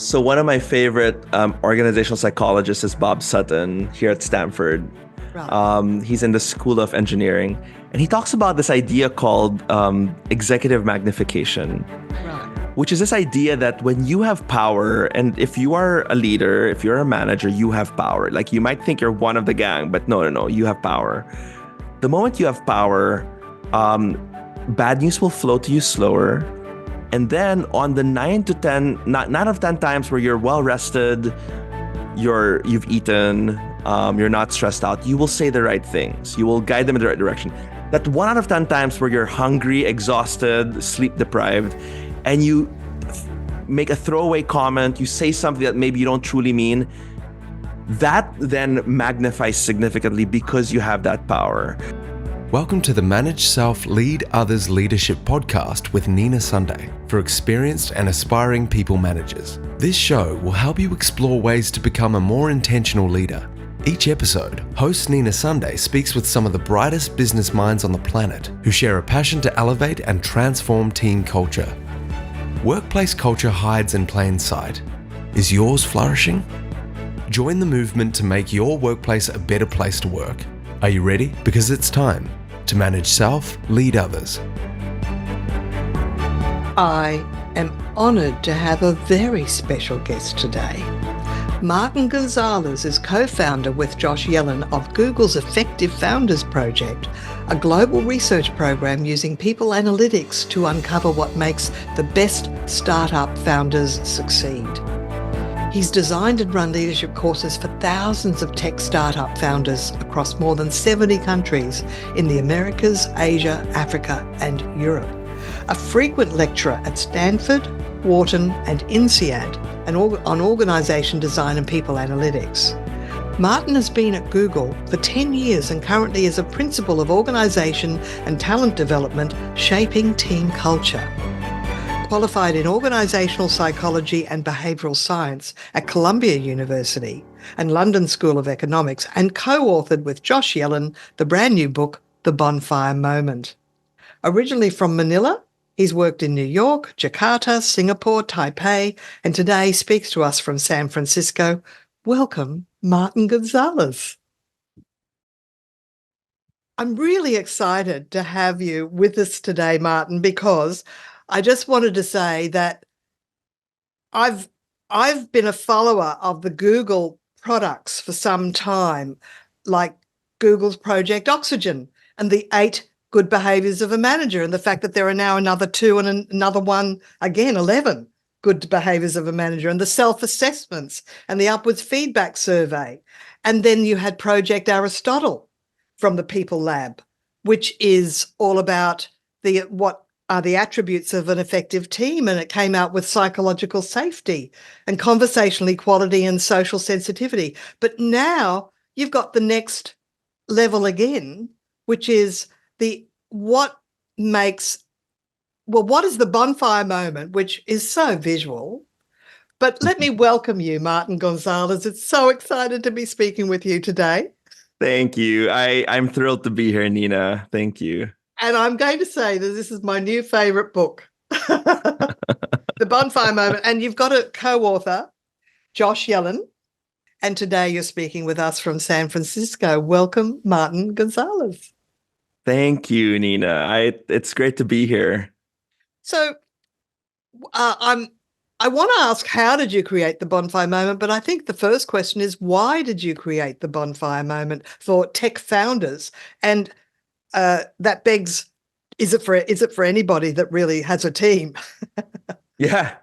So one of my favorite organizational psychologists is Bob Sutton here at Stanford. Right. He's in the School of Engineering, and he talks about this idea called executive magnification, Right. which is this idea that when you have power, and if you are a leader, if you're a manager, you have power. Like you might think you're one of the gang, but no, you have power. The moment you have power, bad news will flow to you slower. And then on the 9 out of 10 times where you're well rested, you've eaten, you're not stressed out, you will say the right things. You will guide them in the right direction. That 1 out of 10 times where you're hungry, exhausted, sleep deprived, and you make a throwaway comment, you say something that maybe you don't truly mean, that then magnifies significantly because you have that power. Welcome to the Manage Self, Lead Others Leadership podcast with Nina Sunday for experienced and aspiring people managers. This show will help you explore ways to become a more intentional leader. Each episode, host Nina Sunday speaks with some of the brightest business minds on the planet who share a passion to elevate and transform team culture. Workplace culture hides in plain sight. Is yours flourishing? Join the movement to make your workplace a better place to work. Are you ready? Because it's time to manage self, lead others. I am honoured to have a very special guest today. Martin Gonzalez is co-founder with Josh Yellen of Google's Effective Founders Project, a global research program using people analytics to uncover what makes the best startup founders succeed. He's designed and run leadership courses for thousands of tech startup founders across more than 70 countries in the Americas, Asia, Africa, and Europe. A frequent lecturer at Stanford, Wharton, and INSEAD on organization design and people analytics. Martin has been at Google for 10 years and currently is a principal of organization and talent development, shaping team culture. Qualified in organizational psychology and behavioral science at Columbia University and London School of Economics, and co-authored with Josh Yellen the brand new book, The Bonfire Moment. Originally from Manila, he's worked in New York, Jakarta, Singapore, Taipei, and today speaks to us from San Francisco. Welcome, Martin Gonzalez. I'm really excited to have you with us today, Martin, because I just wanted to say that I've been a follower of the Google products for some time, like Google's Project Oxygen and the 8 good behaviors of a manager, and the fact that there are now another 2 and another 1, again, 11 good behaviors of a manager, and the self-assessments and the upwards feedback survey. And then you had Project Aristotle from the People Lab, which is all about what are the attributes of an effective team, and it came out with psychological safety and conversational equality and social sensitivity. But now you've got the next level again, which is what is the bonfire moment, which is so visual. But let me welcome you, Martin Gonzalez. It's so excited to be speaking with you today. Thank you. I'm thrilled to be here, Nina. Thank you. And I'm going to say that this is my new favorite book, The Bonfire Moment. And you've got a co-author, Josh Yellen. And today you're speaking with us from San Francisco. Welcome, Martin Gonzalez. Thank you, Nina. It's great to be here. So I want to ask, how did you create the Bonfire Moment? But I think the first question is, why did you create the Bonfire Moment for tech founders? And that begs, is it for anybody that really has a team? Yeah,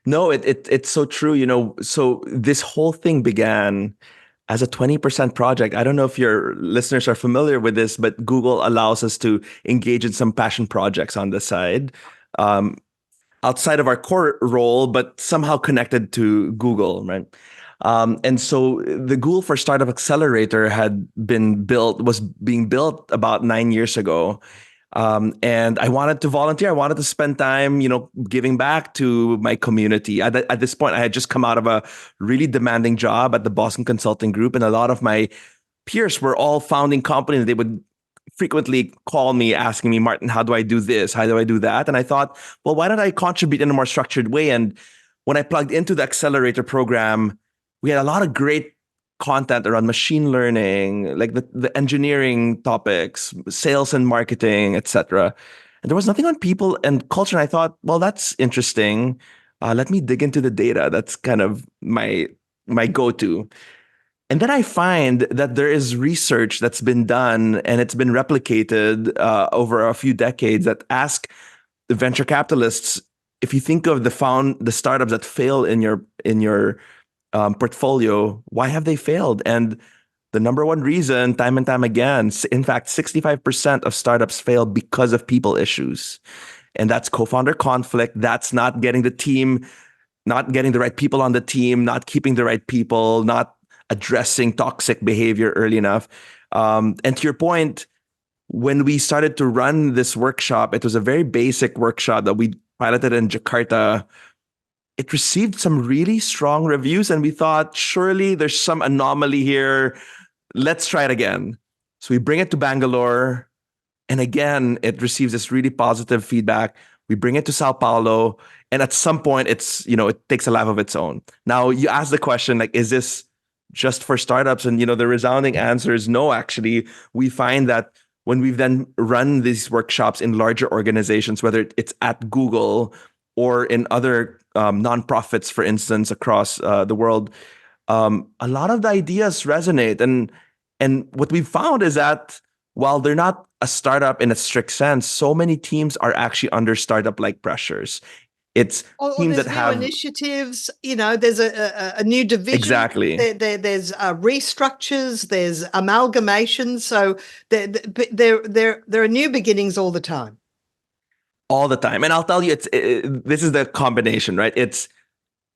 no, it's so true. So this whole thing began as a 20% project. I don't know if your listeners are familiar with this, but Google allows us to engage in some passion projects on the side, outside of our core role, but somehow connected to Google, right? And so the Google for Startup Accelerator was being built about 9 years ago. And I wanted to volunteer. I wanted to spend time, giving back to my community. At this point, I had just come out of a really demanding job at the Boston Consulting Group. And a lot of my peers were all founding companies. They would frequently call me asking me, Martin, how do I do this? How do I do that? And I thought, well, why don't I contribute in a more structured way? And when I plugged into the accelerator program, we had a lot of great content around machine learning, like the engineering topics, sales and marketing, etc. And there was nothing on people and culture. And I thought, well, that's interesting. Let me dig into the data. That's kind of my go-to. And then I find that there is research that's been done and it's been replicated over a few decades that ask the venture capitalists, if you think of the startups that fail in your portfolio, why have they failed? And the number one reason, time and time again, in fact, 65% of startups fail because of people issues. And that's co-founder conflict. That's not getting the right people on the team, not keeping the right people, not addressing toxic behavior early enough. And to your point, when we started to run this workshop, it was a very basic workshop that we piloted in Jakarta. It received some really strong reviews, and we thought, surely there's some anomaly here. Let's try it again. So we bring it to Bangalore, and again, it receives this really positive feedback. We bring it to Sao Paulo, and at some point, it takes a life of its own. Now, you ask the question, like, is this just for startups? And the resounding answer is no. Actually, we find that when we've then run these workshops in larger organizations, whether it's at Google or in other nonprofits, for instance, across the world, a lot of the ideas resonate. And what we've found is that while they're not a startup in a strict sense, so many teams are actually under startup-like pressures. It's or teams there's that new have initiatives, there's a new division. exactly. There's restructures, there's amalgamations. So there are new beginnings all the time. All the time. And I'll tell you, this is the combination, right? It's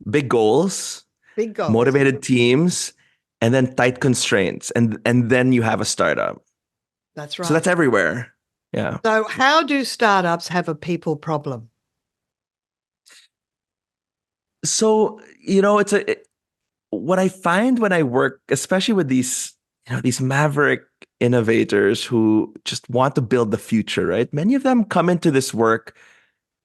big goals, Big goals, motivated teams, and then tight constraints. And then you have a startup. That's right. So that's everywhere. Yeah. So how do startups have a people problem? So, what I find when I work, especially with these maverick innovators who just want to build the future, right? Many of them come into this work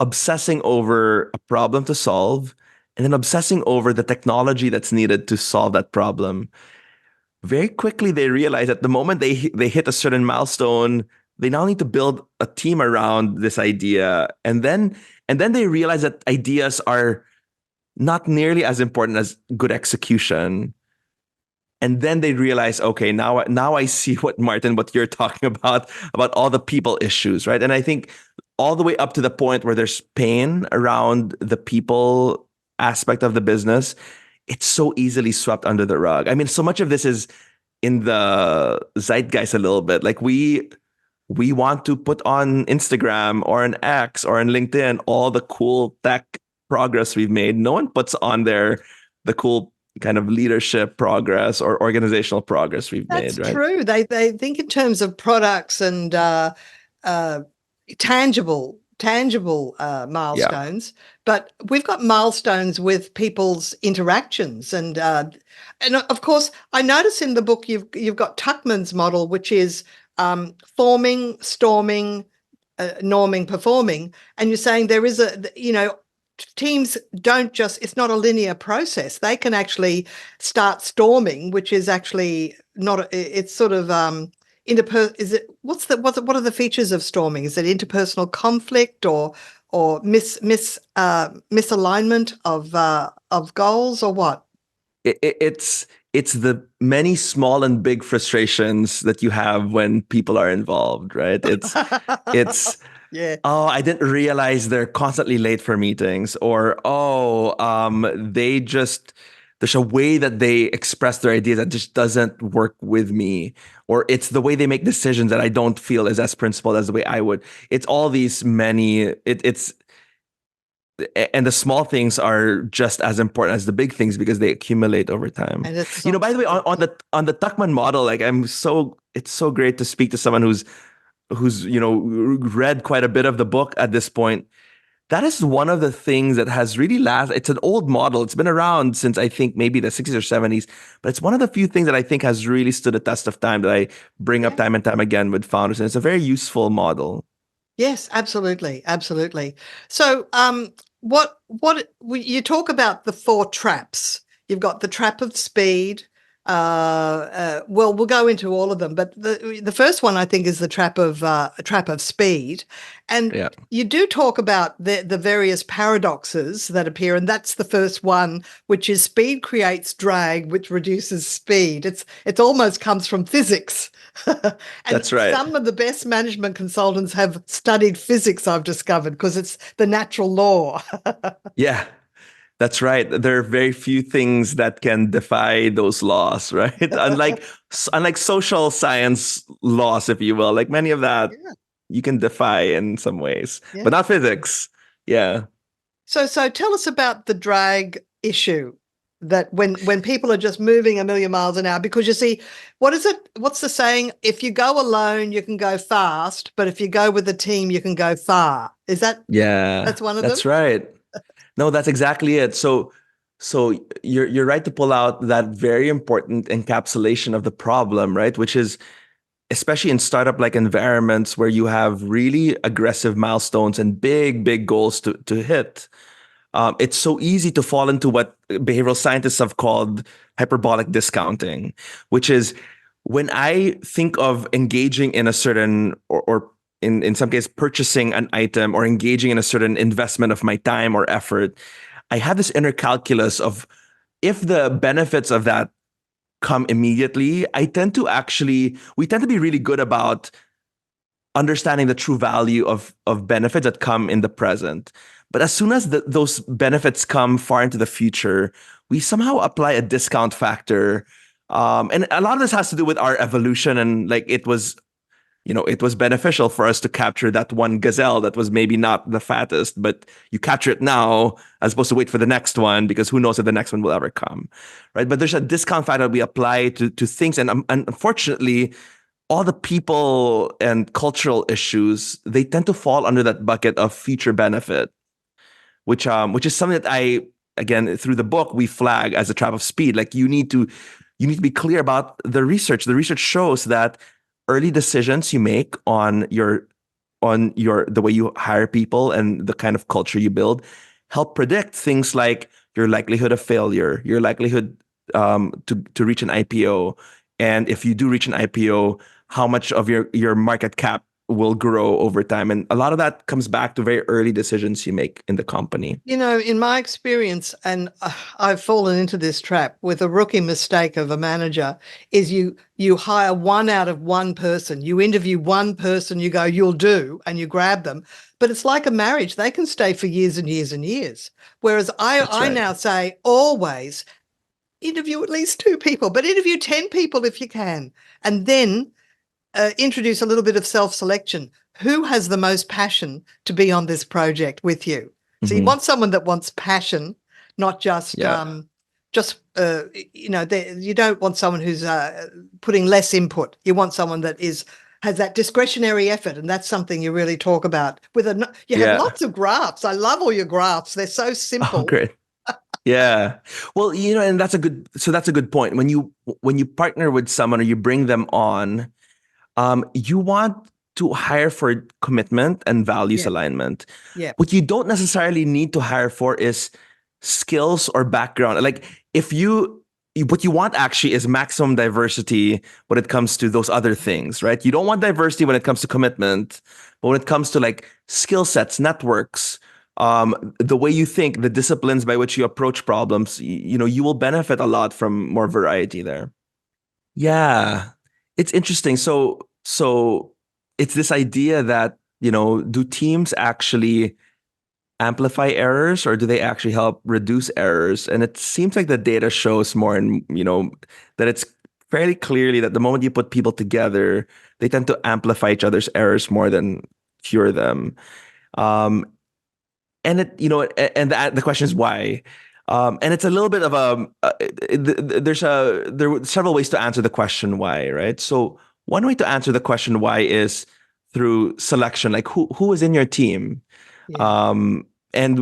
obsessing over a problem to solve and then obsessing over the technology that's needed to solve that problem. Very quickly, they realize that the moment they hit a certain milestone, they now need to build a team around this idea. And then they realize that ideas are not nearly as important as good execution. And then they realize, okay, now I see what you're talking about all the people issues, right? And I think all the way up to the point where there's pain around the people aspect of the business, it's so easily swept under the rug. I mean, so much of this is in the zeitgeist a little bit. Like we want to put on Instagram or an X or on LinkedIn all the cool tech progress we've made. No one puts on there the cool kind of leadership progress or organizational progress we've made, right? That's true. They think in terms of products and tangible milestones, but we've got milestones with people's interactions, and of course, I notice in the book you've got Tuckman's model, which is forming, storming, norming, performing, and you're saying there is teams don't just, it's not a linear process. They can actually start storming, which is actually not, it's sort of what are the features of storming? Is it interpersonal conflict or misalignment of goals, or what? It's the many small and big frustrations that you have when people are involved, right? It's yeah. Oh, I didn't realize they're constantly late for meetings, or there's a way that they express their ideas that just doesn't work with me, or it's the way they make decisions that I don't feel is as principled as the way I would. It's all these and the small things are just as important as the big things because they accumulate over time. And it's so by the way, on the Tuckman model, like it's so great to speak to someone who's read quite a bit of the book at this point. That is one of the things that has really lasted. It's an old model. It's been around since I think maybe the 60s or 70s, but it's one of the few things that I think has really stood the test of time that I bring up time and time again with founders. And it's a very useful model. Yes, absolutely. Absolutely. So you talk about the 4 traps. You've got the trap of speed. Well, we'll go into all of them, but the first one I think is the trap of speed, and Yeah, you do talk about the various paradoxes that appear, and that's the first one, which is speed creates drag, which reduces speed. It's almost comes from physics, and that's right. some of the best management consultants have studied physics, I've discovered, because it's the natural law. Yeah, that's right. There are very few things that can defy those laws, right? Unlike social science laws, if you will, like many of that Yeah, you can defy in some ways, but yeah. not physics. Yeah. So tell us about the drag issue, that when people are just moving a million miles an hour, because you see, what is it? What's the saying? If you go alone, you can go fast, but if you go with a team, you can go far. Yeah, That's one of them? that's right. No, that's exactly it. So you're right to pull out that very important encapsulation of the problem, right? Which is especially in startup like environments where you have really aggressive milestones and big goals to hit. It's so easy to fall into what behavioral scientists have called hyperbolic discounting, which is when I think of engaging in a certain or in some case purchasing an item or engaging in a certain investment of my time or effort, I have this inner calculus of if the benefits of that come immediately, we tend to be really good about understanding the true value of benefits that come in the present. But as soon as those benefits come far into the future, we somehow apply a discount factor. And a lot of this has to do with our evolution, and like it was beneficial for us to capture that one gazelle that was maybe not the fattest, but you capture it now as opposed to wait for the next one because who knows if the next one will ever come, right? But there's a discount factor we apply to things, and unfortunately, all the people and cultural issues, they tend to fall under that bucket of future benefit, which is something that I, again, through the book we flag as a trap of speed. Like you need to be clear about the research. The research shows that early decisions you make on your the way you hire people and the kind of culture you build help predict things like your likelihood of failure, your likelihood to reach an IPO, and if you do reach an IPO, how much of your market cap will grow over time. And a lot of that comes back to very early decisions you make in the company. In my experience, and I've fallen into this trap with a rookie mistake of a manager, is you hire one out of one person. You interview one person, you go, you'll do, and you grab them. But it's like a marriage. They can stay for years and years and years. Whereas That's I right. now say always interview at least 2 people, but interview 10 people if you can. And then introduce a little bit of self-selection. Who has the most passion to be on this project with you? So you Hmm. want someone that wants passion, not just Yeah. you don't want someone who's putting less input. You want someone that has that discretionary effort, and that's something you really talk about. You have Yeah. lots of graphs. I love all your graphs. They're so Oh, simple. great. Yeah. Well, and that's a good point. When you partner with someone or you bring them on, you want to hire for commitment and values Yeah, alignment. yeah, What you don't necessarily need to hire for is skills or background. Like what you want actually is maximum diversity when it comes to those other things, right? You don't want diversity when it comes to commitment, but when it comes to like skill sets, networks, the way you think, the disciplines by which you approach problems, you will benefit a lot from more variety there. Yeah, it's interesting. So it's this idea that, do teams actually amplify errors or do they actually help reduce errors? And it seems like the data shows more and, that it's fairly clearly that the moment you put people together, they tend to amplify each other's errors more than cure them. Um, and the question is why. And it's a little bit of there were several ways to answer the question why, right? So one way to answer the question why is through selection, like who is in your team, yeah. and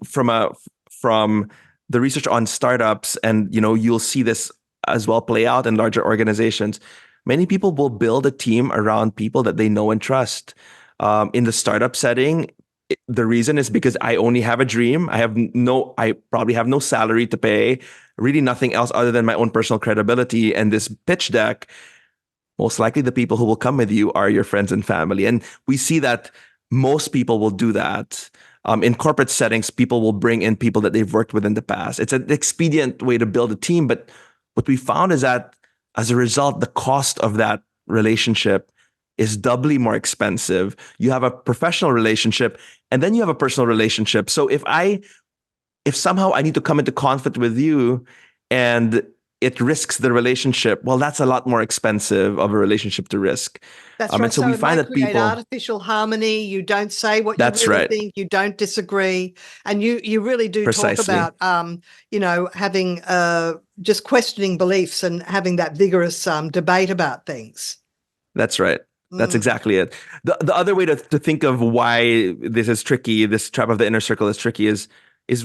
from the research on startups, and you'll see this as well play out in larger organizations. Many people will build a team around people that they know and trust. In the startup setting, the reason is because I only have a dream. I probably have no salary to pay, really nothing else other than my own personal credibility. And this pitch deck, most likely the people who will come with you are your friends and family. And we see that most people will do that. In corporate settings, people will bring in people that they've worked with in the past. It's an expedient way to build a team. But what we found is that as a result, the cost of that relationship is doubly more expensive. You have a professional relationship and then you have a personal relationship. So if somehow I need to come into conflict with you and it risks the relationship, well, that's a lot more expensive of a relationship to risk. That's right. And so So we it find may that create people, artificial harmony. You don't say what you that's really right, think. You don't disagree, and you really do talk precisely. about having just questioning beliefs and having that vigorous debate about things. That's right. That's Mm. exactly it. The other way to think of why this is tricky, this trap of the inner circle is tricky, is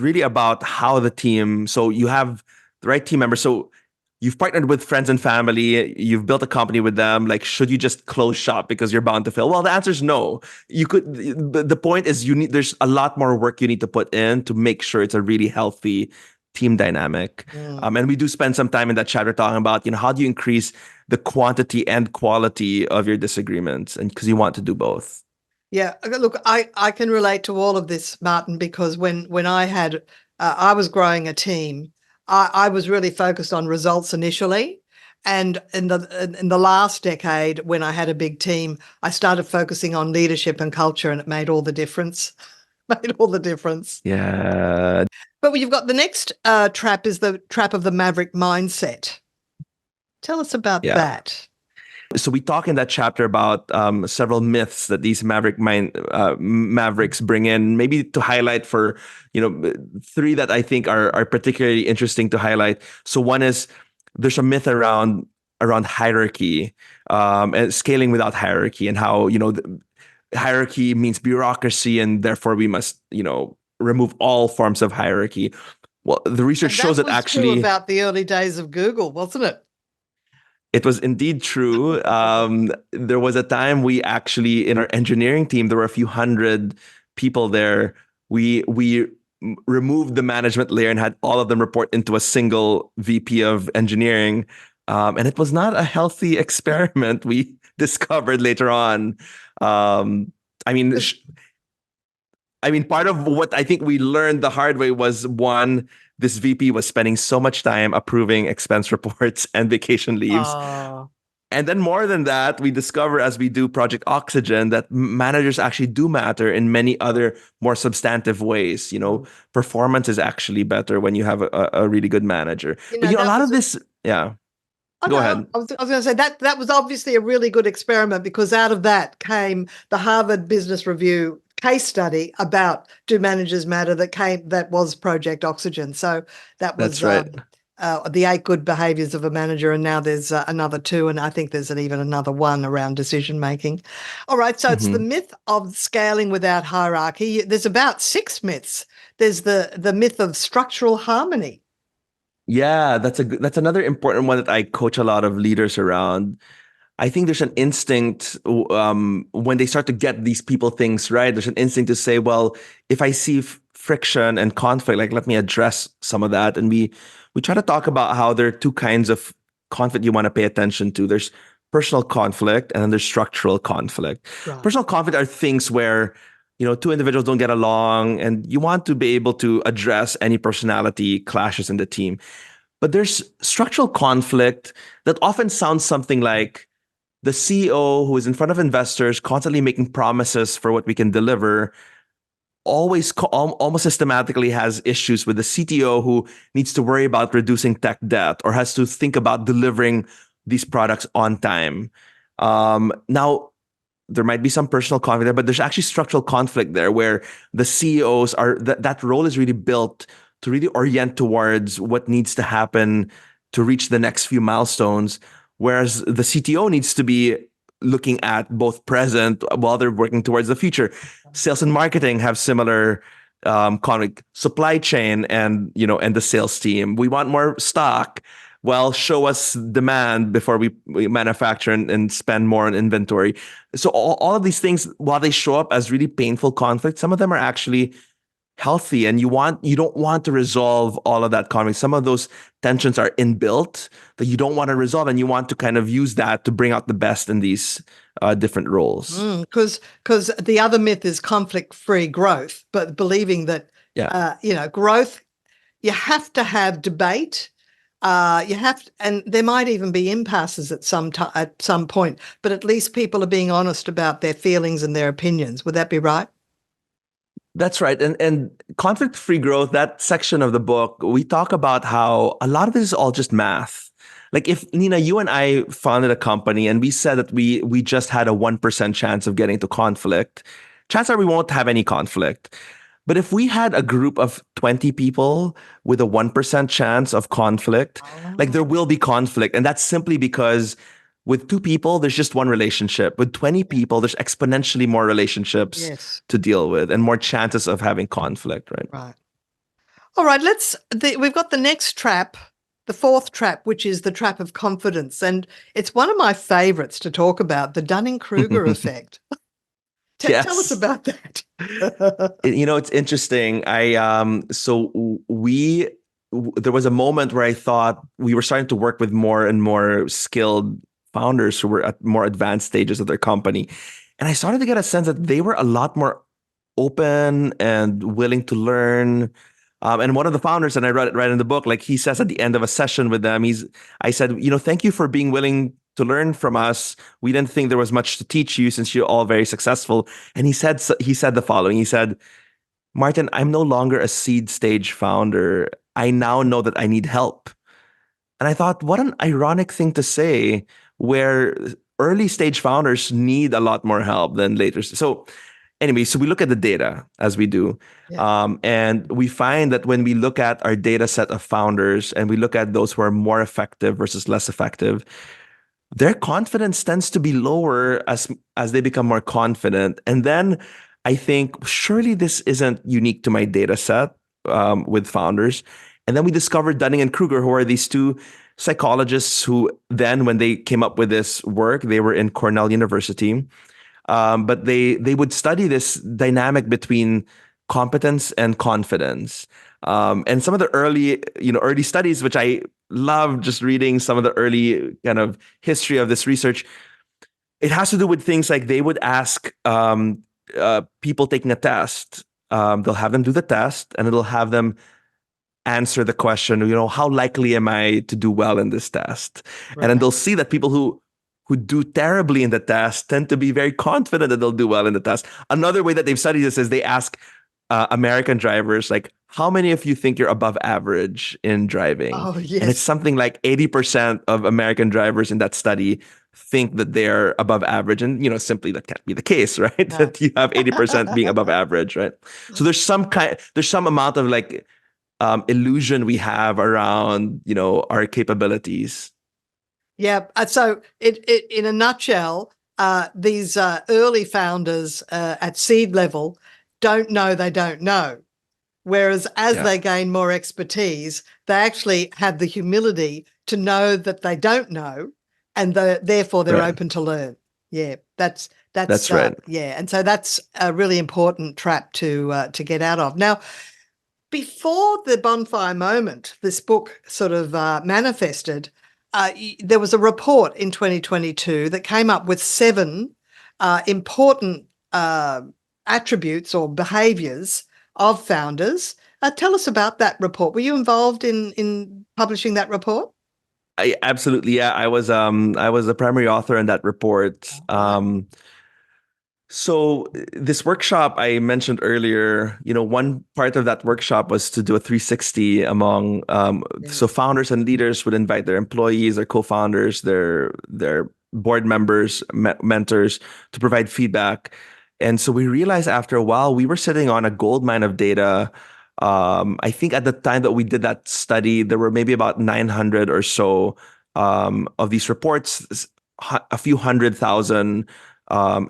really about how the team. So you have the right team members. So you've partnered with friends and family. You've built a company with them. Like, should you just close shop because you're bound to fail? Well, the answer is no. You could. The point is, there's a lot more work you need to put in to make sure it's a really healthy team dynamic. Mm. And we do spend some time in that chapter talking about, how do you increase the quantity and quality of your disagreements, and because you want to do both. Yeah, look, I can relate to all of this, Martin, because when I was growing a team, I was really focused on results initially, and in the last decade, when I had a big team, I started focusing on leadership and culture, and it made all the difference. Made all the difference. Yeah. But you've got the next trap is the trap of the Maverick Mindset. Tell us about Yeah. that. So we talk in that chapter about several myths that these mavericks bring in, maybe to highlight for, three that I think are particularly interesting to highlight. So one is there's a myth around hierarchy, and scaling without hierarchy, and how, hierarchy means bureaucracy, and therefore we must, remove all forms of hierarchy. Well, the research And shows that was actually true about the early days of Google, wasn't it? it was indeed true. There was a time we actually, in our engineering team, there were a few hundred people there. We removed the management layer and had all of them report into a single VP of engineering. And it was not a healthy experiment, we discovered later on. I mean, part of what I think we learned the hard way was, one, this VP was spending so much time approving expense reports and vacation leaves. Oh. And then more than that, we discover as we do Project Oxygen that managers actually do matter in many other more substantive ways. Performance is actually better when you have a really good manager. But a lot of this, yeah. Go ahead. I was going to say that was obviously a really good experiment, because out of that came the Harvard Business Review case study about do managers matter that was Project Oxygen. So that was That's right. The 8 good behaviors of a manager, and now there's another 2, and I think there's even another 1 around decision making. All right, so it's the myth of scaling without hierarchy. There's about 6 myths. There's the myth of structural harmony. Yeah, that's another important one that I coach a lot of leaders around. I think there's an instinct when they start to get these people things right. There's an instinct to say, well, if I see friction and conflict, like, let me address some of that. And we try to talk about how there are 2 kinds of conflict you want to pay attention to. There's personal conflict, and then there's structural conflict. Right. Personal conflict are things where 2 individuals don't get along, and you want to be able to address any personality clashes in the team. But there's structural conflict that often sounds something like the CEO who is in front of investors, constantly making promises for what we can deliver, almost systematically has issues with the CTO who needs to worry about reducing tech debt or has to think about delivering these products on time. Now, there might be some personal conflict there, but there's actually structural conflict there where the CEOs that role is really built to really orient towards what needs to happen to reach the next few milestones, whereas the CTO needs to be looking at both present while they're working towards the future. Sales and marketing have similar conflict. Supply chain and the sales team. We want more stock. well, show us demand before we manufacture and spend more on inventory. So all of these things, while they show up as really painful conflict, some of them are actually healthy, and you don't want to resolve all of that conflict. Some of those tensions are inbuilt that you don't want to resolve, and you want to kind of use that to bring out the best in these different roles. Because the other myth is conflict-free growth, but believing that Yeah. growth, you have to have debate. And there might even be impasses at some point, but at least people are being honest about their feelings and their opinions. Would that be right? That's right. And conflict-free growth, that section of the book, we talk about how a lot of this is all just math. Like if Nina, you and I founded a company and we said that we just had a 1% chance of getting to conflict, chances are we won't have any conflict. But if we had a group of 20 people with a 1% chance of conflict, like there will be conflict. And that's simply because with two people, there's just one relationship. With 20 people, there's exponentially more relationships Yes. to deal with and more chances of having conflict, right? Right. All right, we've got the next trap, the fourth trap, which is the trap of confidence. And it's one of my favorites to talk about, the Dunning-Kruger effect. Tell us Yes. about that. It's interesting. There was a moment where I thought we were starting to work with more and more skilled founders who were at more advanced stages of their company. And I started to get a sense that they were a lot more open and willing to learn. And one of the founders, and I read it right in the book, like he says at the end of a session with them, I said, thank you for being willing to learn from us. We didn't think there was much to teach you since you're all very successful. And he said the following. He said, Martin, I'm no longer a seed stage founder. I now know that I need help. And I thought, what an ironic thing to say, where early stage founders need a lot more help than later. So anyway, so we look at the data as we do. Yeah. And we find that when we look at our data set of founders and we look at those who are more effective versus less effective, their confidence tends to be lower as they become more confident. And then I think surely this isn't unique to my data set with founders. And then we discovered Dunning and Kruger, who are these two psychologists who then, when they came up with this work, they were in Cornell University. But they would study this dynamic between competence and confidence. And some of the early studies, which I love just reading some of the early kind of history of this research, it has to do with things like they would ask people taking a test. They'll have them do the test and it'll have them answer the question, how likely am I to do well in this test? Right. And then they'll see that people who do terribly in the test tend to be very confident that they'll do well in the test. Another way that they've studied this is they ask American drivers, like, how many of you think you're above average in driving? Oh, yes. And it's something like 80% of American drivers in that study think that they're above average. And, simply that can't be the case, right? No. That you have 80% being above average, right? So there's some amount of like illusion we have around, our capabilities. Yeah. So in a nutshell, these early founders at seed level don't know they don't know. Whereas as they gain more expertise, they actually have the humility to know that they don't know, and therefore they're open to learn. Yeah, that's right. Yeah, and so that's a really important trap to get out of. Now, before the Bonfire Moment, this book sort of manifested, there was a report in 2022 that came up with 7 important attributes or behaviors of founders. Tell us about that report. Were you involved in publishing that report? Absolutely, yeah. I was the primary author in that report. So this workshop I mentioned earlier, one part of that workshop was to do a 360 among so founders and leaders would invite their employees, their co-founders, their board members, mentors to provide feedback. And so we realized after a while we were sitting on a goldmine of data. I think at the time that we did that study, there were maybe about 900 or so of these reports, a few 100,000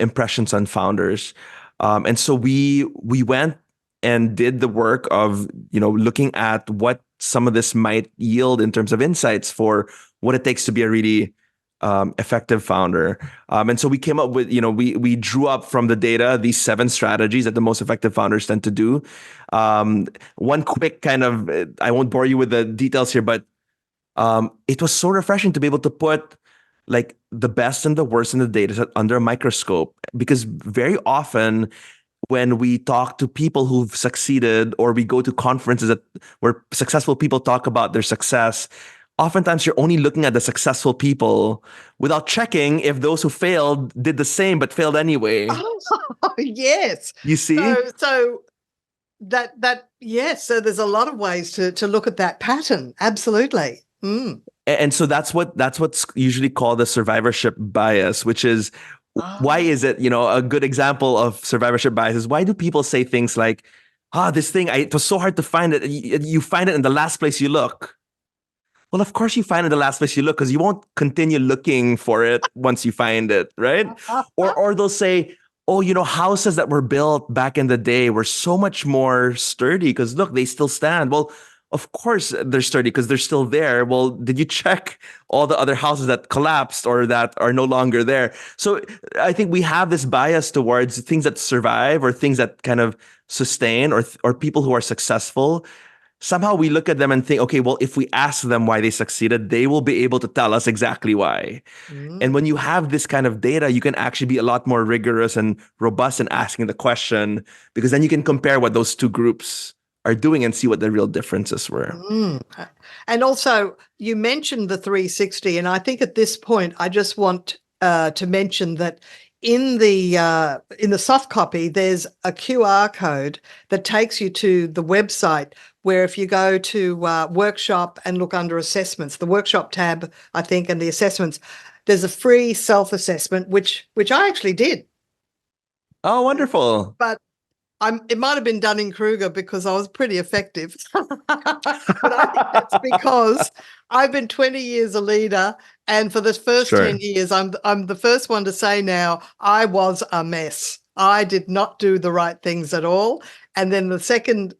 impressions on founders. And so we went and did the work of, looking at what some of this might yield in terms of insights for what it takes to be a really effective founder. And so we came up with, we drew up from the data these 7 strategies that the most effective founders tend to do. One quick kind of, I won't bore you with the details here, but it was so refreshing to be able to put like the best and the worst in the data set under a microscope, because very often when we talk to people who've succeeded, or we go to conferences where successful people talk about their success, oftentimes you're only looking at the successful people without checking if those who failed did the same but failed anyway. Oh, yes. You see? So yes. So there's a lot of ways to look at that pattern. Absolutely. Mm. And so that's what's usually called the survivorship bias, which is why is it, a good example of survivorship bias is, why do people say things like, this thing, it was so hard to find it. You find it in the last place you look. Well, of course you find it in the last place you look, because you won't continue looking for it once you find it, right? Or they'll say, oh, houses that were built back in the day were so much more sturdy because look, they still stand. Well, of course they're sturdy because they're still there. Well, did you check all the other houses that collapsed or that are no longer there? So I think we have this bias towards things that survive, or things that kind of sustain, or people who are successful. Somehow we look at them and think, okay, well, if we ask them why they succeeded, they will be able to tell us exactly why. And when you have this kind of data, you can actually be a lot more rigorous and robust in asking the question, because then you can compare what those two groups are doing and see what the real differences were. And also, you mentioned the 360, and I think at this point, I just want to mention that in the soft copy, there's a QR code that takes you to the website, where if you go to workshop and look under assessments, the workshop tab, I think, and the assessments, there's a free self-assessment, which I actually did. Oh, wonderful. But it might have been Dunning-Kruger because I was pretty effective. But I think that's because I've been 20 years a leader, and for the first 10 years, I'm the first one to say now, I was a mess. I did not do the right things at all. And then the second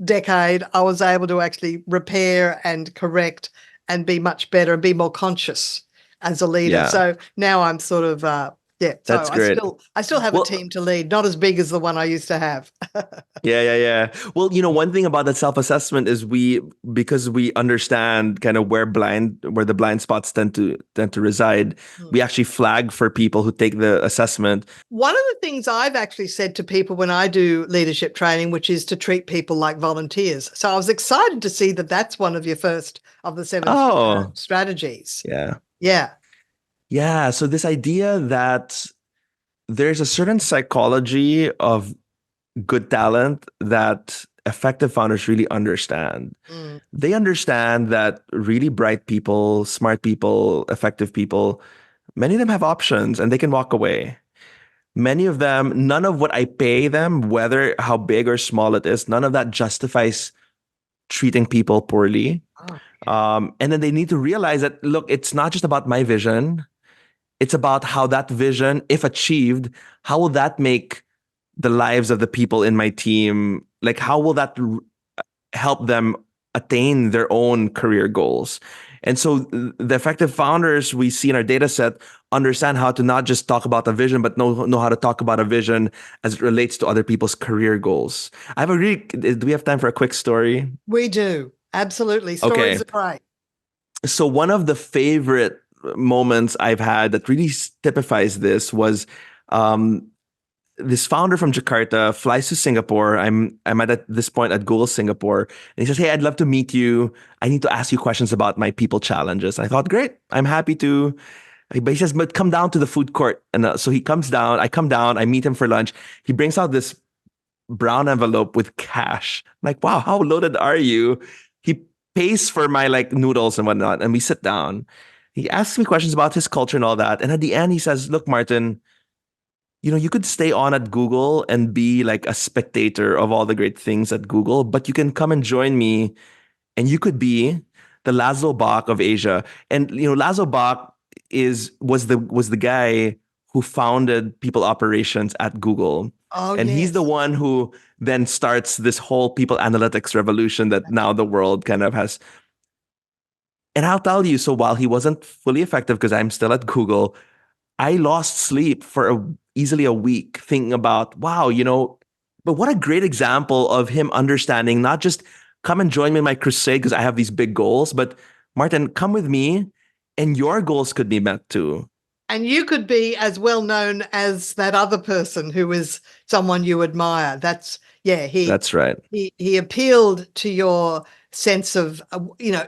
decade, I was able to actually repair and correct and be much better and be more conscious as a leader. Yeah. So now I'm sort of That's great. I still have a team to lead, not as big as the one I used to have. Yeah. Well, one thing about that self-assessment is because we understand kind of where the blind spots tend to reside, we actually flag for people who take the assessment. One of the things I've actually said to people when I do leadership training, which is to treat people like volunteers. So I was excited to see that that's one of your first of the 7 strategies. Yeah. So this idea that there's a certain psychology of good talent that effective founders really understand. They understand that really bright people, smart people, effective people, many of them have options and they can walk away. Many of them, none of what I pay them, whether how big or small it is, none of that justifies treating people poorly. And then they need to realize that, look, it's not just about my vision. It's about how that vision, if achieved, how will that make the lives of the people in my team, like how will that help them attain their own career goals? And so the effective founders we see in our data set understand how to not just talk about a vision, but know how to talk about a vision as it relates to other people's career goals. Do we have time for a quick story? We do. Absolutely. Stories are great. So one of the favorite moments I've had that really typifies this was this founder from Jakarta flies to Singapore. I'm at this point at Google Singapore, and he says, "Hey, I'd love to meet you. I need to ask you questions about my people challenges." And I thought, great, I'm happy to. But he says, "But come down to the food court." And so he comes down. I come down. I meet him for lunch. He brings out this brown envelope with cash. I'm like, wow, how loaded are you? He pays for my noodles and whatnot, and we sit down. He asks me questions about his culture and all that. And at the end, he says, "Look, Martin, you could stay on at Google and be like a spectator of all the great things at Google, but you can come and join me and you could be the Laszlo Bock of Asia." And, Laszlo Bock was the guy who founded people operations at Google. Oh, And he's the yes. one who then starts this whole people analytics revolution that now the world kind of has. And I'll tell you, so while he wasn't fully effective because I'm still at Google, I lost sleep for easily a week thinking about, wow, but what a great example of him understanding not just come and join me in my crusade because I have these big goals, but Martin, come with me and your goals could be met too. And you could be as well known as that other person who is someone you admire. That's right. He appealed to your sense of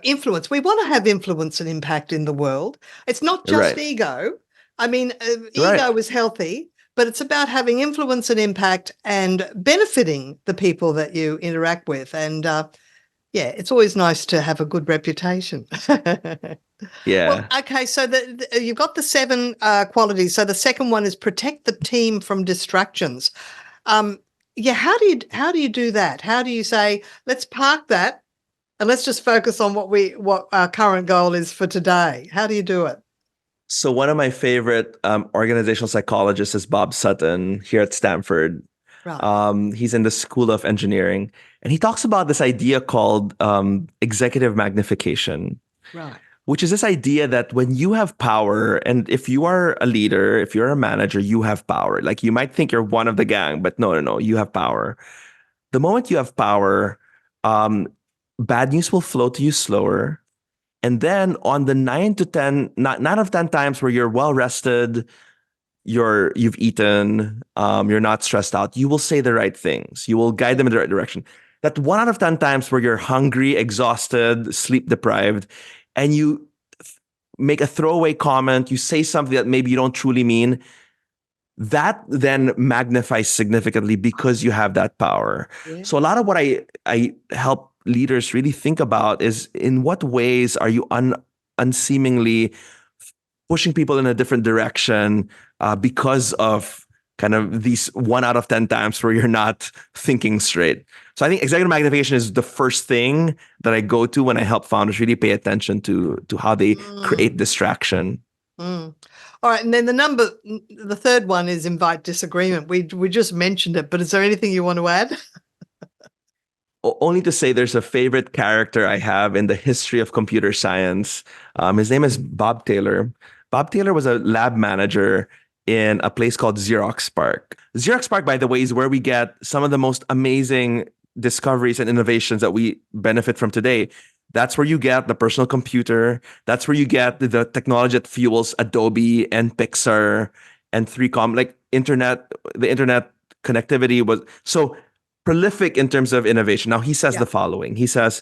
influence. We want to have influence and impact in the world. It's not just Right. ego. I mean, Right. ego is healthy, but it's about having influence and impact and benefiting the people that you interact with. And it's always nice to have a good reputation. Well, Yeah. okay, so you've got the 7 qualities. So the second one is protect the team from distractions. How do you do that? How do you say, let's park that and let's just focus on what our current goal is for today? How do you do it? So one of my favorite organizational psychologists is Bob Sutton here at Stanford. Right, He's in the School of Engineering, and he talks about this idea called executive magnification, right. which is this idea that when you have power, and if you are a leader, if you're a manager, you have power. Like you might think you're one of the gang, but no, no, no, you have power. The moment you have power, um, bad news will flow to you slower. And then on the 9 of 10 times where you're well rested, you've eaten, you're not stressed out, you will say the right things. You will guide them in the right direction. That 1 out of 10 times where you're hungry, exhausted, sleep deprived, and you make a throwaway comment, you say something that maybe you don't truly mean, that then magnifies significantly because you have that power. Yeah. So a lot of what I help leaders really think about is in what ways are you unseemingly pushing people in a different direction because of kind of these 1 out of 10 times where you're not thinking straight. So I think executive magnification is the first thing that I go to when I help founders really pay attention to how they create distraction. Mm. All right, and then the third one is invite disagreement. We just mentioned it, but is there anything you want to add? Only to say there's a favorite character I have in the history of computer science. His name is Bob Taylor. Bob Taylor was a lab manager in a place called Xerox PARC. Xerox PARC, by the way, is where we get some of the most amazing discoveries and innovations that we benefit from today. That's where you get the personal computer. That's where you get the technology that fuels Adobe and Pixar and 3Com, like the internet connectivity was so prolific in terms of innovation. Now he says Yeah. the following. He says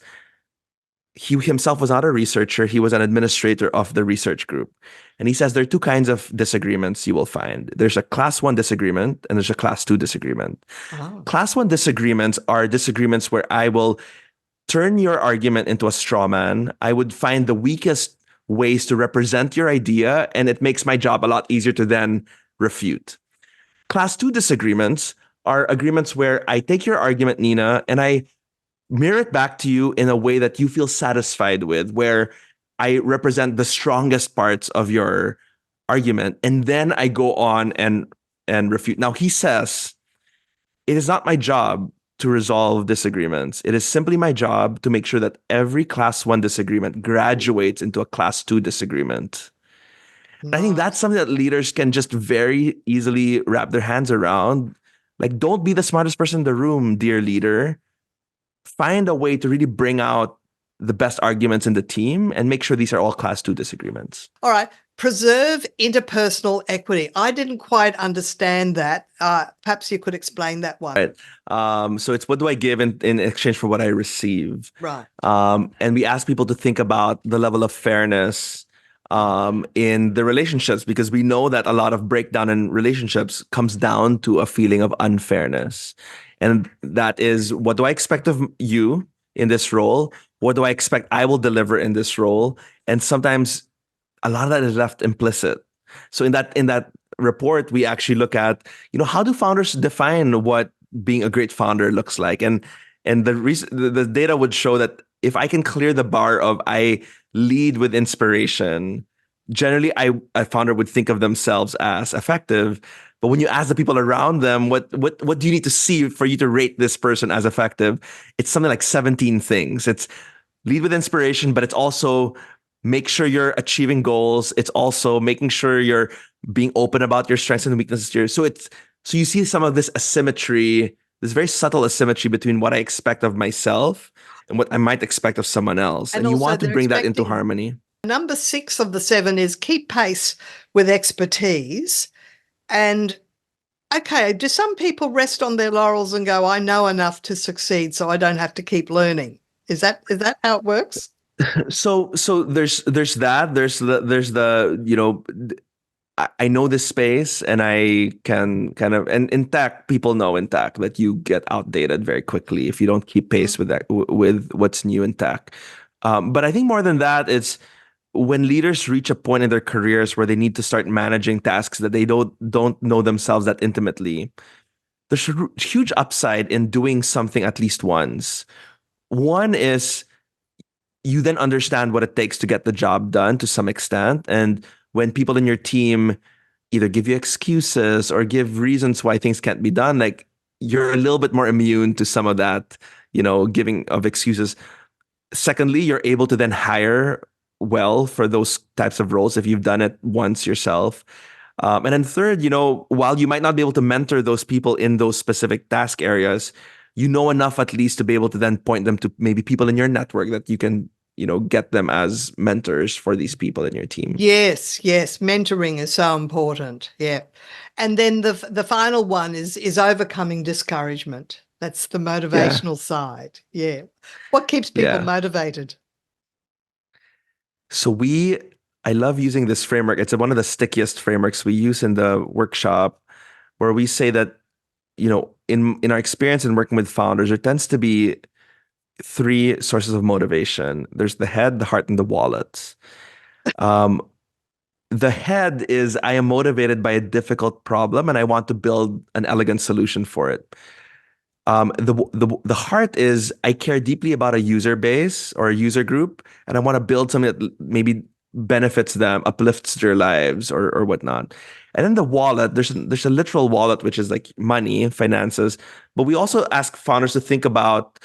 he himself was not a researcher. He was an administrator of the research group. And he says there are 2 kinds of disagreements you will find. There's a class 1 disagreement and there's a class 2 disagreement. Oh. Class 1 disagreements are disagreements where I will turn your argument into a straw man. I would find the weakest ways to represent your idea, and it makes my job a lot easier to then refute. Class 2 disagreements are agreements where I take your argument, Nina, and I mirror it back to you in a way that you feel satisfied with, where I represent the strongest parts of your argument, and then I go on and refute. Now he says, it is not my job to resolve disagreements. It is simply my job to make sure that every class 1 disagreement graduates into a class 2 disagreement. I think that's Nice. something that leaders can just very easily wrap their hands around. Like, don't be the smartest person in the room, dear leader. Find a way to really bring out the best arguments in the team and make sure these are all class 2 disagreements. All right. Preserve interpersonal equity. I didn't quite understand that. Perhaps you could explain that one. Right. So it's what do I give in exchange for what I receive? Right. And we ask people to think about the level of fairness in the relationships, because we know that a lot of breakdown in relationships comes down to a feeling of unfairness. And that is, what do I expect of you in this role? What do I expect I will deliver in this role? And sometimes a lot of that is left implicit. So in that report, we actually look at, how do founders define what being a great founder looks like? And the data would show that if I can clear the bar of I lead with inspiration, generally a founder would think of themselves as effective. But when you ask the people around them, what do you need to see for you to rate this person as effective? It's something like 17 things. It's lead with inspiration, but it's also make sure you're achieving goals. It's also making sure you're being open about your strengths and weaknesses here. So you see some of this asymmetry, this very subtle asymmetry between what I expect of myself and what I might expect of someone else. And And you also want to they're bring that into expecting harmony. number 6 of the 7 is keep pace with expertise. And okay, do some people rest on their laurels and go, I know enough to succeed, so I don't have to keep learning? Is that how it works? So there's that. There's the I know this space and I can kind of, and in tech, people know in tech that you get outdated very quickly if you don't keep pace with that, with what's new in tech. But I think more than that, it's when leaders reach a point in their careers where they need to start managing tasks that they don't know themselves that intimately. There's a huge upside in doing something at least once. One is you then understand what it takes to get the job done to some extent. And when people in your team either give you excuses or give reasons why things can't be done, like you're a little bit more immune to some of that, giving of excuses. Secondly, you're able to then hire well for those types of roles if you've done it once yourself. And then third, while you might not be able to mentor those people in those specific task areas, you know enough at least to be able to then point them to maybe people in your network that you can, get them as mentors for these people in your team. Yes, mentoring is so important. Yeah. And then the final one is overcoming discouragement. That's the Yeah. motivational side. Yeah. What keeps people Yeah. motivated? So I love using this framework. It's one of the stickiest frameworks we use in the workshop, where we say that, in our experience in working with founders, there tends to be 3 sources of motivation. There's the head, the heart, and the wallet. Um, the head is I am motivated by a difficult problem and I want to build an elegant solution for it. The heart is I care deeply about a user base or a user group, and I want to build something that maybe benefits them, uplifts their lives, or whatnot. And then the wallet, there's a literal wallet, which is like money, finances, but we also ask founders to think about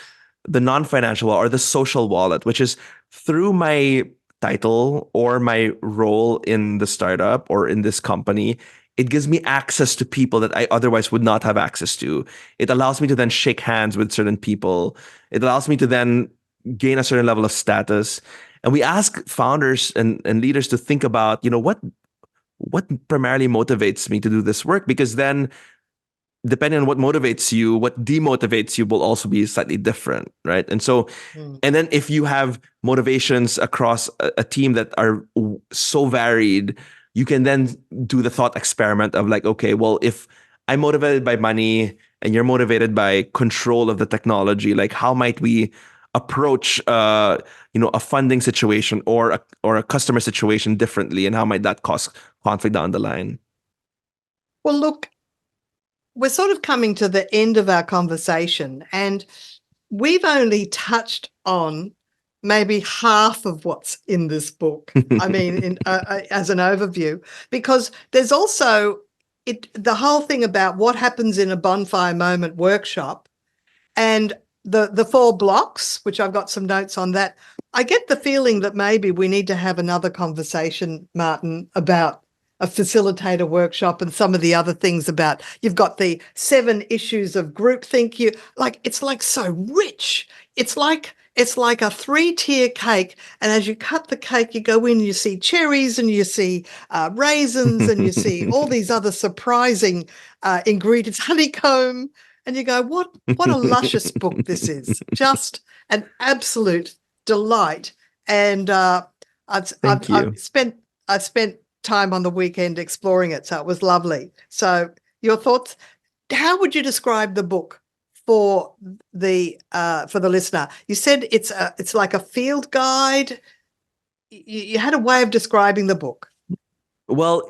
the non-financial wallet or the social wallet, which is through my title or my role in the startup or in this company. It gives me access to people that I otherwise would not have access to. It allows me to then shake hands with certain people. It allows me to then gain a certain level of status. And we ask founders and leaders to think about, what primarily motivates me to do this work? Because then depending on what motivates you, what demotivates you will also be slightly different, right? And so, and then if you have motivations across a team that are so varied, you can then do the thought experiment of like, okay, well, if I'm motivated by money and you're motivated by control of the technology, like how might we approach, a funding situation or a customer situation differently, and how might that cause conflict down the line? Well, look, we're sort of coming to the end of our conversation, and we've only touched on maybe half of what's in this book. I mean, as an overview, because there's also the whole thing about what happens in a Bonfire Moment workshop, and the 4 blocks, which I've got some notes on that. I get the feeling that maybe we need to have another conversation, Martin, about a facilitator workshop and some of the other things about, you've got the 7 issues of groupthink. It's like so rich. It's like a 3-tier cake. And as you cut the cake, you go in, you see cherries and you see raisins and you see all these other surprising ingredients, honeycomb. And you go, what a luscious book this is. Just an absolute delight. And Thank you. I've spent time on the weekend exploring it, so it was lovely. So your thoughts? How would you describe the book for the listener? You said it's like a field guide. You had a way of describing the book. Well,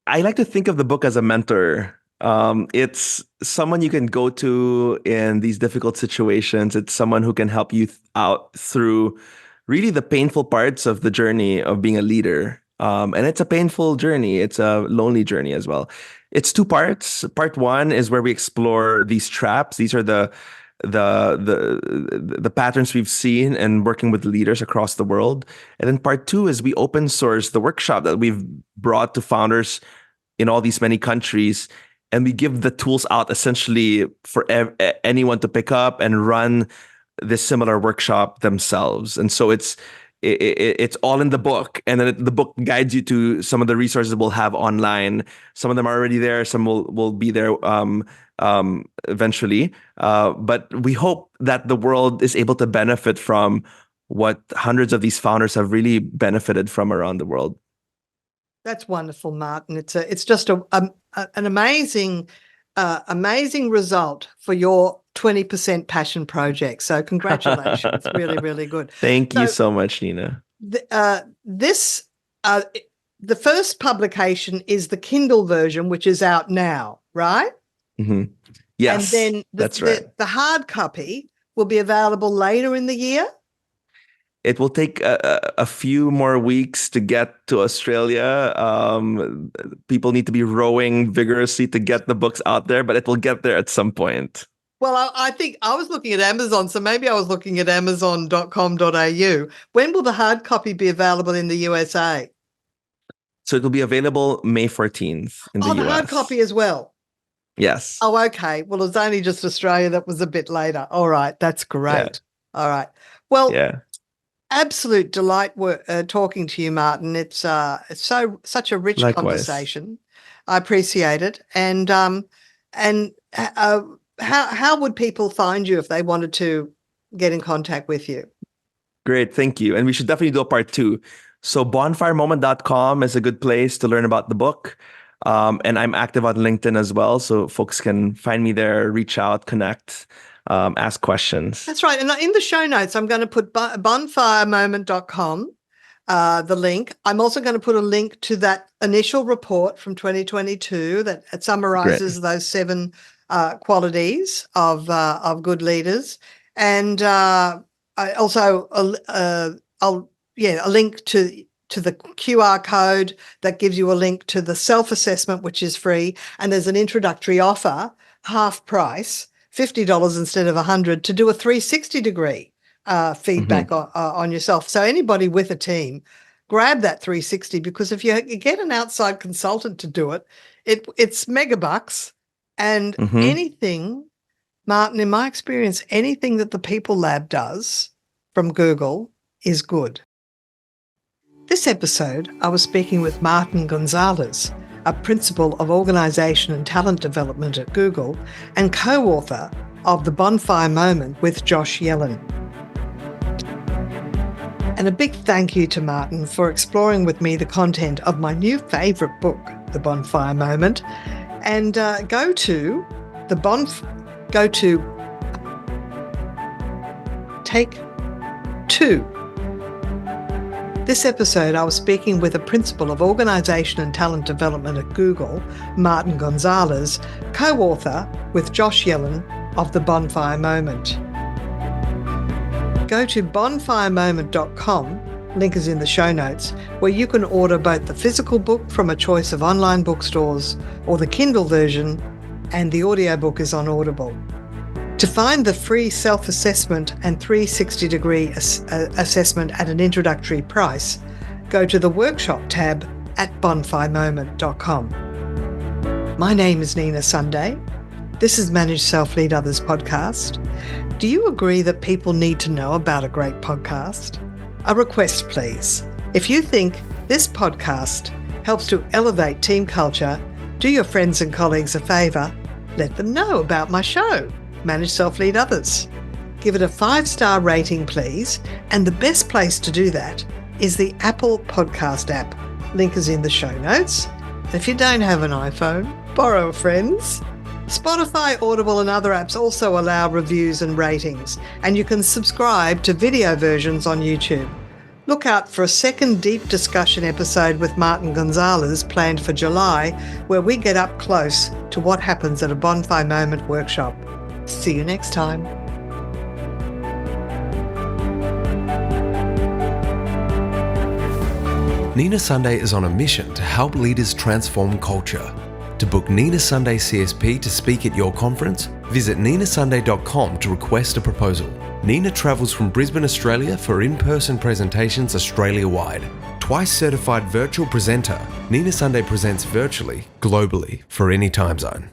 I like to think of the book as a mentor. It's someone you can go to in these difficult situations. It's someone who can help you out through really the painful parts of the journey of being a leader. And it's a painful journey. It's a lonely journey as well. It's two parts. Part one is where we explore these traps. These are the patterns we've seen and working with leaders across the world. And then part two is we open source the workshop that we've brought to founders in all these many countries, and we give the tools out essentially for anyone to pick up and run this similar workshop themselves. And so it's all in the book, and then the book guides you to some of the resources we'll have online. Some of them are already there. Some will be there eventually. But we hope that the world is able to benefit from what hundreds of these founders have really benefited from around the world. That's wonderful, Martin. It's just an amazing result for your 20% passion project. So congratulations. Really, really good. Thank you so much, Nina. The first publication is the Kindle version, which is out now, right? Mm-hmm. Yes, and then that's right. The hard copy will be available later in the year. It will take a few more weeks to get to Australia. People need to be rowing vigorously to get the books out there, but it will get there at some point. Well, I think I was looking at Amazon, so maybe I was looking at amazon.com.au. When will the hard copy be available in the USA? So it will be available May 14th in the US. The hard copy as well? Yes. Oh, okay. Well, it's only just Australia that was a bit later. All right. That's great. Yeah. All right. Well, absolute delight talking to you, Martin. It's such a rich conversation. I appreciate it. And how would people find you if they wanted to get in contact with you? Great, thank you. And we should definitely do a part two. So bonfiremoment.com is a good place to learn about the book. And I'm active on LinkedIn as well, so folks can find me there, reach out, connect, ask questions. That's right. And in the show notes, I'm going to put bonfiremoment.com, the link. I'm also going to put a link to that initial report from 2022 that summarizes those 7 qualities of good leaders. And I also a link to the QR code that gives you a link to the self-assessment, which is free. And there's an introductory offer, half price, $50 instead of $100, to do a 360-degree feedback on yourself. So anybody with a team, grab that 360, because if you get an outside consultant to do it, it's megabucks. And anything, Martin, in my experience, anything that the People Lab does from Google is good. This episode, I was speaking with Martin Gonazalez, a principal of organisation and talent development at Google and co-author of The Bonfire Moment with Josh Yellen. And a big thank you to Martin for exploring with me the content of my new favourite book, The Bonfire Moment. And go to Take 2. This episode, I was speaking with a principal of organisation and talent development at Google, Martin Gonazalez, co-author with Josh Yellen of The Bonfire Moment. Go to bonfiremoment.com, link is in the show notes, where you can order both the physical book from a choice of online bookstores or the Kindle version, and the audiobook is on Audible. To find the free self-assessment and 360-degree assessment at an introductory price, go to the workshop tab at bonfiremoment.com. My name is Nina Sunday. This is Manage Self Lead Others podcast. Do you agree that people need to know about a great podcast? A request, please. If you think this podcast helps to elevate team culture, do your friends and colleagues a favour. Let them know about my show, Manage Self Lead Others. Give it a 5-star rating, please. And the best place to do that is the Apple Podcast app. Link is in the show notes. And if you don't have an iPhone, borrow a friend's. Spotify, Audible and other apps also allow reviews and ratings, and you can subscribe to video versions on YouTube. Look out for a second deep discussion episode with Martin Gonazalez planned for July, where we get up close to what happens at a Bonfire Moment workshop. See you next time. Nina Sunday is on a mission to help leaders transform culture. To book Nina Sunday CSP to speak at your conference, visit ninasunday.com to request a proposal. Nina travels from Brisbane, Australia for in-person presentations Australia-wide. Twice certified virtual presenter, Nina Sunday presents virtually, globally, for any time zone.